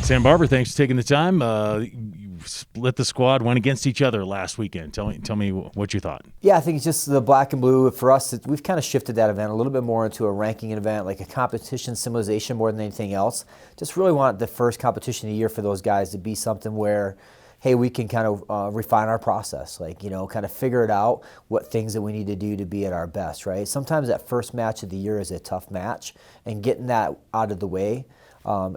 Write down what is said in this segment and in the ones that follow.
Sam Barber, thanks for taking the time. You split the squad, went against each other last weekend. Tell me what you thought. Yeah, I think it's just the black and blue. For us, we've kind of shifted that event a little bit more into a ranking event, like a competition symbolization more than anything else. Just really want the first competition of the year for those guys to be something where, hey, we can kind of refine our process, like, kind of figure it out, what things that we need to do to be at our best, right? Sometimes that first match of the year is a tough match, and getting that out of the way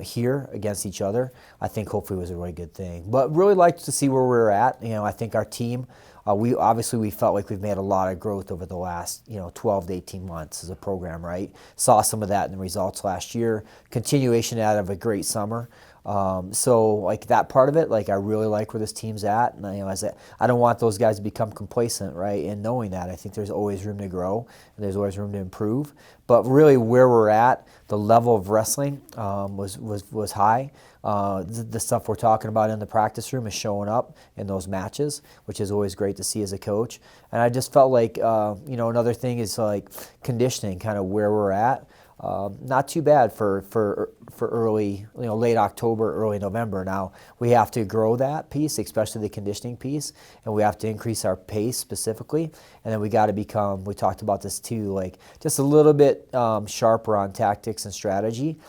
here against each other, I think hopefully was a really good thing. But really like to see where we're at. I think our team, we felt like we've made a lot of growth over the last 12 to 18 months as a program, right? Saw some of that in the results last year. Continuation out of a great summer. So like that part of it, like I really like where this team's at, and I don't want those guys to become complacent, right? And knowing that, I think there's always room to grow and there's always room to improve. But really, where we're at, the level of wrestling was high. The stuff we're talking about in the practice room is showing up in those matches, which is always great to see as a coach. And I just felt like another thing is like conditioning, kind of where we're at. Not too bad for early, late October, early November. Now we have to grow that piece, especially the conditioning piece, and we have to increase our pace specifically. And then we got to become, we talked about this too, like just a little bit sharper on tactics and strategy.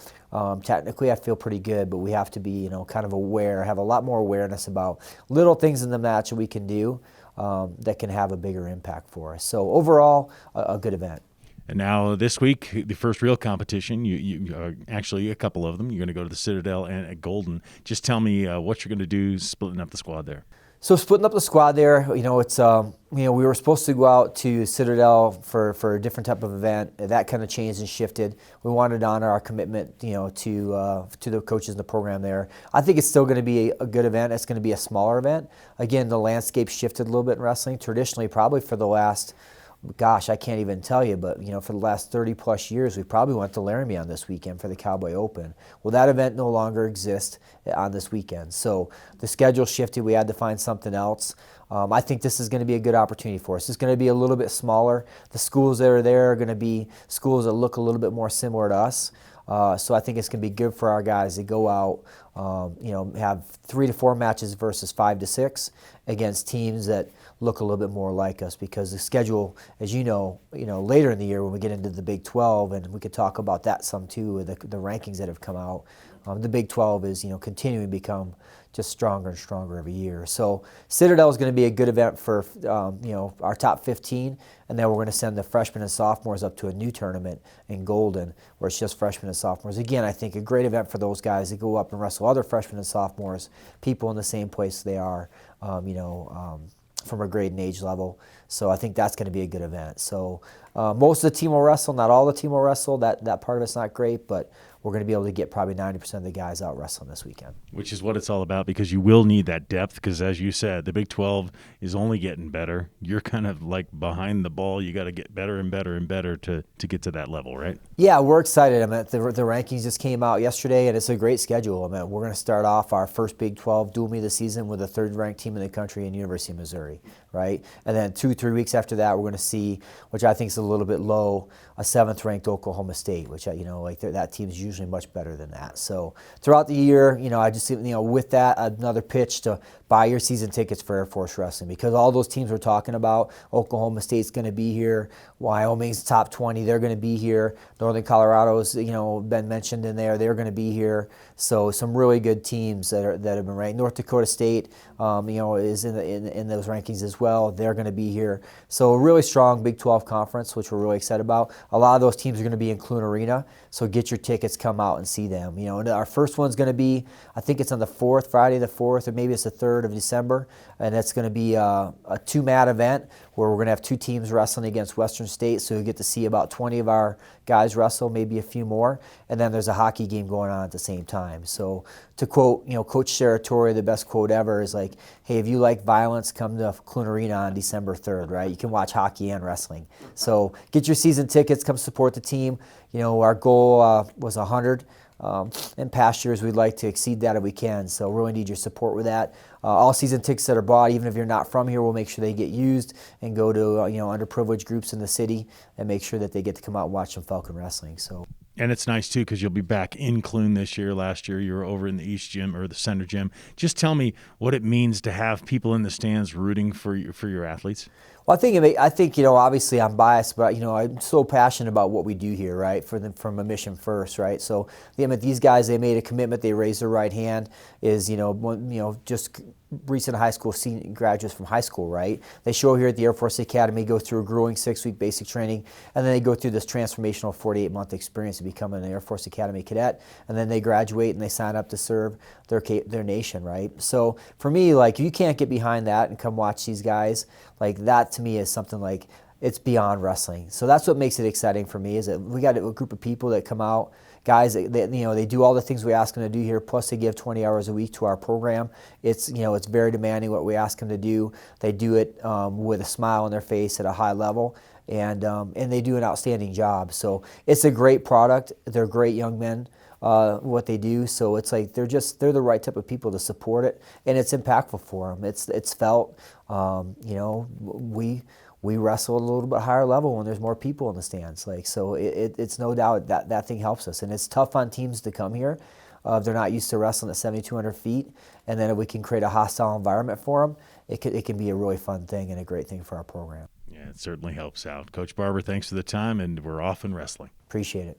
Technically, I feel pretty good, but we have to be, kind of aware, have a lot more awareness about little things in the match that we can do that can have a bigger impact for us. So overall, a good event. And now this week, the first real competition, you actually a couple of them. You're going to go to the Citadel and at Golden. Just tell me what you're going to do splitting up the squad there. So splitting up the squad there, it's we were supposed to go out to Citadel for a different type of event. That kind of changed and shifted. We wanted to honor our commitment, to the coaches in the program there. I think it's still going to be a good event. It's going to be a smaller event. Again, the landscape shifted a little bit in wrestling. Traditionally, probably for the last, gosh, I can't even tell you, but for the last 30 plus years, we probably went to Laramie on this weekend for the Cowboy Open. Well, that event no longer exists on this weekend. So the schedule shifted. We had to find something else. I think this is going to be a good opportunity for us. It's going to be a little bit smaller. The schools that are there are going to be schools that look a little bit more similar to us. So I think it's going to be good for our guys to go out, have 3 to 4 matches versus 5 to 6 against teams that look a little bit more like us, because the schedule, as later in the year when we get into the Big 12, and we could talk about that some too, with the rankings that have come out. The Big 12 is continuing to become just stronger and stronger every year. So Citadel is going to be a good event for our top 15, and then we're going to send the freshmen and sophomores up to a new tournament in Golden, where it's just freshmen and sophomores. Again, I think a great event for those guys to go up and wrestle other freshmen and sophomores, people in the same place they are, from a grade and age level. So I think that's going to be a good event. So most of the team will wrestle, not all the team will wrestle. That part of it's not great, but we're going to be able to get probably 90% of the guys out wrestling this weekend. Which is what it's all about, because you will need that depth, because as you said, the Big 12 is only getting better. You're kind of like behind the ball. You got to get better and better and better to get to that level, right? Yeah, we're excited. The rankings just came out yesterday, and it's a great schedule. We're going to start off our first Big 12 dual meet of the season with the 3rd-ranked team in the country in University of Missouri, right? And then 2-3 weeks after that, we're going to see, which I think is a little bit low, a 7th-ranked Oklahoma State, which that team is usually much better than that. So throughout the year, I just with that, another pitch to buy your season tickets for Air Force Wrestling, because all those teams we're talking about, Oklahoma State's going to be here, Wyoming's top 20, they're going to be here, Northern Colorado's been mentioned in there, they're going to be here. So some really good teams that have been ranked. North Dakota State, is in those rankings as well. They're going to be here. So a really strong Big 12 conference, which we're really excited about. A lot of those teams are going to be in Clune Arena, so get your tickets, come out and see them. And our first one's going to be, I think it's on the 4th, Friday the 4th, or maybe it's the 3rd of December, and it's going to be a 2-mat event where we're going to have 2 teams wrestling against Western State, so you get to see about 20 of our guys wrestle, maybe a few more, and then there's a hockey game going on at the same time. So to quote, Coach Saratori, the best quote ever is like, hey, if you like violence, come to Clune Arena on December 3rd, right? You can watch hockey and wrestling. So get your season tickets, come support the team. Our goal was 100. In past years, we'd like to exceed that if we can, so really need your support with that. All season tickets that are bought, even if you're not from here, we'll make sure they get used and go to underprivileged groups in the city and make sure that they get to come out and watch some Falcon wrestling. So And it's nice too because you'll be back in Clune this year. Last year you were over in the East Gym or the Center Gym. Just tell me what it means to have people in the stands rooting for your athletes. Well, I think obviously I'm biased, but I'm so passionate about what we do here, right? From a mission first, right? So these guys, they made a commitment. They raised their right hand. Is just recent high school senior graduates from high school, right? They show here at the Air Force Academy, go through a grueling 6-week basic training, and then they go through this transformational 48-month experience to become an Air Force Academy cadet, and then they graduate and they sign up to serve their nation, right? So for me, like, you can't get behind that and come watch these guys. Like, that to me is something like, it's beyond wrestling. So that's what makes it exciting for me, is that we got a group of people that come out, guys that they do all the things we ask them to do here, plus they give 20 hours a week to our program. It's it's very demanding what we ask them to do. They do it with a smile on their face at a high level, and they do an outstanding job. So it's a great product. They're great young men. What they do, so it's like they're the right type of people to support it, and it's impactful for them. It's felt. We wrestle at a little bit higher level when there's more people in the stands. Like, so it's no doubt that thing helps us, and it's tough on teams to come here. If they're not used to wrestling at 7,200 feet, and then if we can create a hostile environment for them, it can be a really fun thing and a great thing for our program. Yeah, it certainly helps out. Coach Barber, thanks for the time, and we're off and wrestling. Appreciate it.